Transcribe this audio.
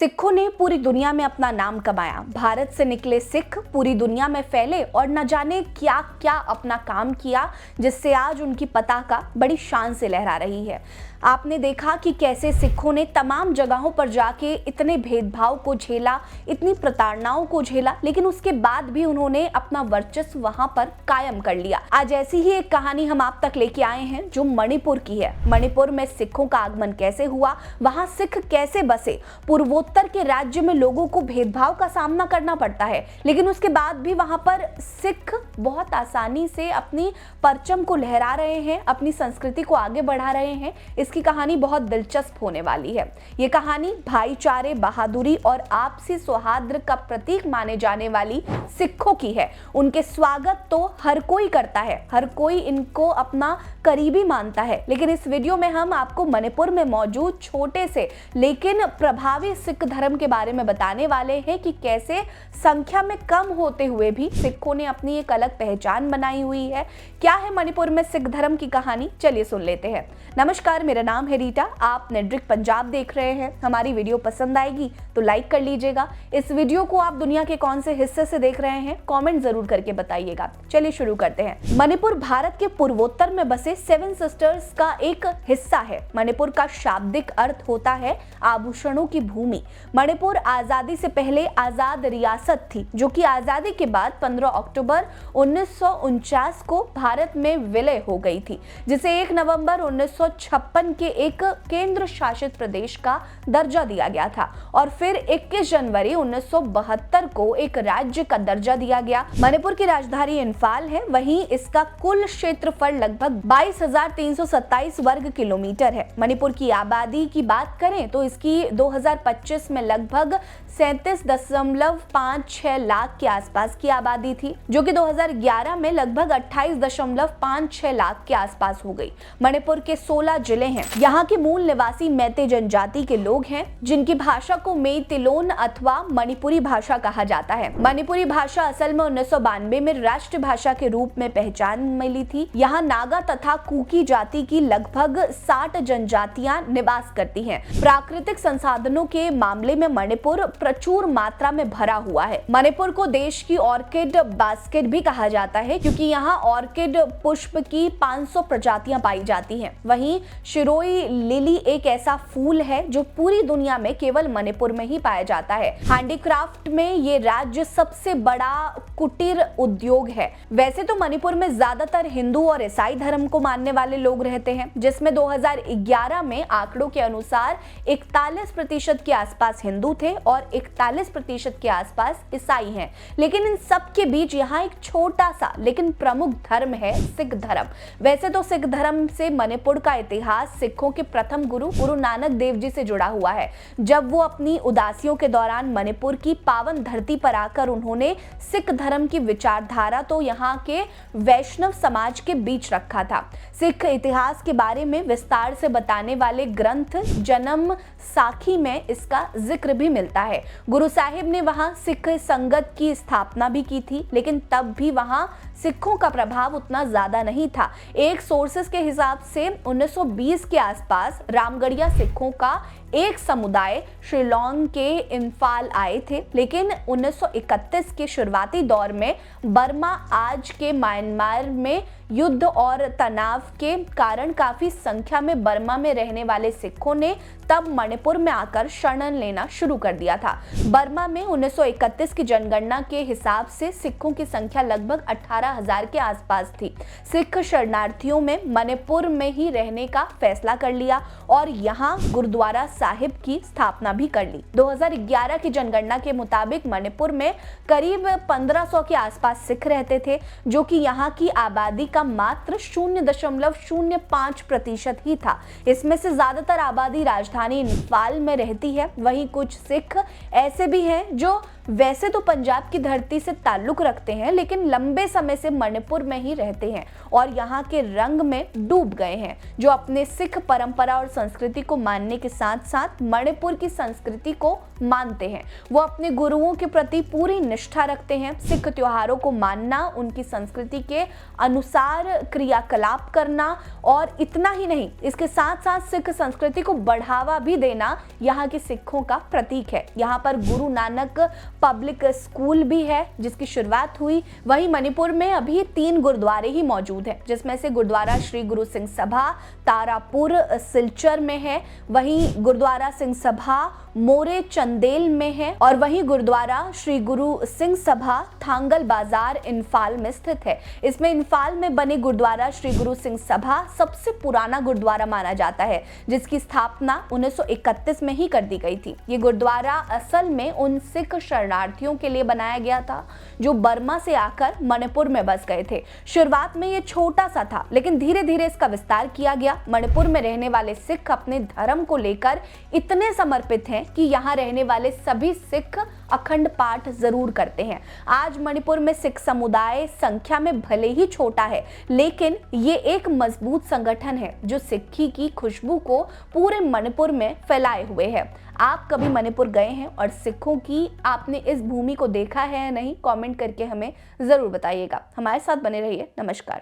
सिखों ने पूरी दुनिया में अपना नाम कमाया। भारत से निकले सिख पूरी दुनिया में फैले और न जाने क्या क्या अपना काम किया, जिससे आज उनकी पताका बड़ी शान से लहरा रही है। आपने देखा कि कैसे सिखों ने तमाम जगहों पर जाके इतने भेदभाव को झेला, इतनी प्रताड़नाओं को झेला, लेकिन उसके बाद भी उन्होंने अपना वर्चस्व वहां पर कायम कर लिया। आज ऐसी ही एक कहानी हम आप तक लेके आए हैं जो मणिपुर की है। मणिपुर में सिखों का आगमन कैसे हुआ, वहां सिख कैसे बसे। पूर्वोत्तर के राज्य में लोगों को भेदभाव का सामना करना पड़ता है, लेकिन उसके बाद भी वहां पर सिख बहुत आसानी से अपनी परचम को लहरा रहे हैं, अपनी संस्कृति को आगे बढ़ा रहे हैं। इसकी कहानी बहुत दिलचस्प होने वाली है। ये कहानी भाईचारे, बहादुरी और आपसी सौहार्द का प्रतीक माने जाने वाली सिखों की है। उनके स्वागत तो हर कोई करता है, हर कोई इनको अपना करीबी मानता है, लेकिन इस वीडियो में हम आपको मणिपुर में मौजूद छोटे से लेकिन प्रभावी सिख धर्म के बारे में बताने वाले हैं कि कैसे संख्या में कम होते हुए भी सिखों ने अपनी एक अलग पहचान बनाई हुई है। क्या है मणिपुर में सिख धर्म की कहानी, चलिए सुन लेते हैं। नमस्कार, मेरा नाम है रीटा, आप नेट्रिक पंजाब देख रहे हैं। हमारी वीडियो पसंद आएगी तो लाइक कर लीजिएगा। इस वीडियो को आप दुनिया के कौन से हिस्से से देख रहे हैं, कमेंट जरूर करके बताइएगा। चलिए शुरू करते हैं। मणिपुर भारत के पूर्वोत्तर में बसे सेवन सिस्टर्स का एक हिस्सा है। मणिपुर का शाब्दिक अर्थ होता है आभूषणों की भूमि। मणिपुर आजादी से पहले आजाद रियासत थी, जो कि आजादी के बाद 15 अक्टूबर 1949 को भारत में विलय हो गई थी, जिसे 1 नवंबर 1956 के एक केंद्र शासित प्रदेश का दर्जा दिया गया था और फिर 21 जनवरी 1972 को एक राज्य का दर्जा दिया गया। मणिपुर की राजधानी इंफाल है, वहीं इसका कुल क्षेत्रफल लगभग 22,327 वर्ग किलोमीटर है। मणिपुर की आबादी की बात करें तो इसकी 2025 में लगभग 37.56 लाख के आसपास की आबादी थी, जो कि 2011 में लगभग 28.56 लाख के आसपास हो गई। मणिपुर के 16 जिले हैं। यहाँ के मूल निवासी मैते जनजाति के लोग हैं, जिनकी भाषा को मेइतेलोन अथवा मणिपुरी भाषा कहा जाता है। मणिपुरी भाषा असल में 1992 में राष्ट्रीय भाषा के रूप में पहचान मिली थी। यहाँ नागा तथा कुकी जाति की लगभग 60 जनजातियां निवास करती हैं। प्राकृतिक संसाधनों के मामले में मणिपुर प्रचुर मात्रा में भरा हुआ है। मणिपुर को देश की ऑर्किड बास्केट भी कहा जाता है, क्योंकि यहाँ ऑर्किड पुष्प की 500 प्रजातियां पाई जाती हैं। वहीं शिरोई लिली एक ऐसा फूल है जो पूरी दुनिया में केवल मणिपुर में ही पाया जाता है। हैंडीक्राफ्ट में ये राज्य सबसे बड़ा कुटीर उद्योग है। वैसे तो मणिपुर में ज्यादातर हिंदू और ईसाई धर्म को मानने वाले लोग रहते हैं, जिसमें 2011 में आंकड़ों के अनुसार 41% के आसपास हिंदू थे और 41% के आसपास ईसाई हैं। लेकिन इन सब के बीच यहाँ एक छोटा सा लेकिन प्रमुख धर्म है सिख धर्म। वैसे तो सिख धर्म से मणिपुर का इतिहास सिखों के प्रथम गुरु नानक देव जी से जुड़ा हुआ है। जब वो अपनी उदासियों के दौरान मणिपुर की पावन धरती पर आकर उन्होंने सिख धर्म की विचारधारा तो यहाँ के वैष्णव समाज के बीच रखा था। सिख इतिहास के बारे में विस्तार से बताने वाले ग्रंथ जन्म साखी में इसका जिक्र भी मिलता है। गुरु साहिब ने वहां सिख संगत की स्थापना भी की थी, लेकिन तब भी वहां सिखों का प्रभाव उतना ज्यादा नहीं था। एक सोर्सेस के हिसाब से 1920 के आसपास रामगढ़िया सिखों का एक समुदाय शिलोंग के इंफाल आए थे, लेकिन 1931 के शुरुआती दौर में बर्मा, आज के म्यांमार में युद्ध और तनाव के कारण काफी संख्या में बर्मा में रहने वाले सिखों ने तब मणिपुर में आकर शरण लेना शुरू कर दिया था। बर्मा में 1931 की जनगणना के हिसाब से सिखों की संख्या लगभग 18,000 के आसपास थी। सिख शरणार्थियों में मणिपुर में ही रहने का फैसला कर लिया और यहाँ गुरुद्वारा साहिब की स्थापना भी कर ली। 2011 की जनगणना के मुताबिक मणिपुर में करीब 1500 के आसपास सिख रहते थे, जो कि यहाँ की आबादी का मात्र 0.05% ही था। इसमें से ज्यादातर आबादी राजधानी इंफाल में रहती है। वहीं कुछ सिख ऐसे भी हैं जो वैसे तो पंजाब की धरती से ताल्लुक रखते हैं, लेकिन लंबे समय से मणिपुर में ही रहते हैं और यहाँ के रंग में डूब गए हैं, जो अपने सिख परंपरा और संस्कृति को मानने के साथ साथ मणिपुर की संस्कृति को मानते हैं। वो अपने गुरुओं के प्रति पूरी निष्ठा रखते हैं। सिख त्योहारों को मानना, उनकी संस्कृति के अनुसार क्रियाकलाप करना और इतना ही नहीं, इसके साथ साथ सिख संस्कृति को बढ़ावा बढ़ावा भी देना यहाँ के सिखों का प्रतीक है। यहाँ पर गुरु नानक पब्लिक स्कूल भी है जिसकी शुरुआत हुई। वहीं मणिपुर में अभी 3 गुरुद्वारे ही मौजूद हैं, जिसमें से गुरुद्वारा श्री गुरु सिंह सभा तारापुर सिलचर में है, वहीं गुरुद्वारा सिंह सभा मोरे चंदेल में है और वहीं गुरुद्वारा श्री गुरु सिंह सभा थांगल बाजार इंफाल में स्थित है। इसमें इंफाल में बने गुरुद्वारा श्री गुरु सिंह सभा सबसे पुराना गुरुद्वारा माना जाता है, जिसकी स्थापना 1931 में ही कर दी गई थी। ये गुरुद्वारा असल में उन सिख शरणार्थियों के लिए बनाया गया था जो बर्मा से आकर मणिपुर में बस गए थे। शुरुआत में ये छोटा सा था, लेकिन धीरे धीरे इसका विस्तार किया गया। मणिपुर में रहने वाले सिख अपने धर्म को लेकर इतने समर्पित हैं कि यहाँ रहने वाले सभी सिख अखंड पाठ जरूर करते हैं। आज मणिपुर में सिख समुदाय संख्या में भले ही छोटा है, लेकिन ये एक मजबूत संगठन है जो सिक्खी की खुशबू को पूरे मणिपुर में फैलाए हुए है। आप कभी मणिपुर गए हैं और सिखों की आपने इस भूमि को देखा है या नहीं, कमेंट करके हमें जरूर बताइएगा। हमारे साथ बने रहिए। नमस्कार।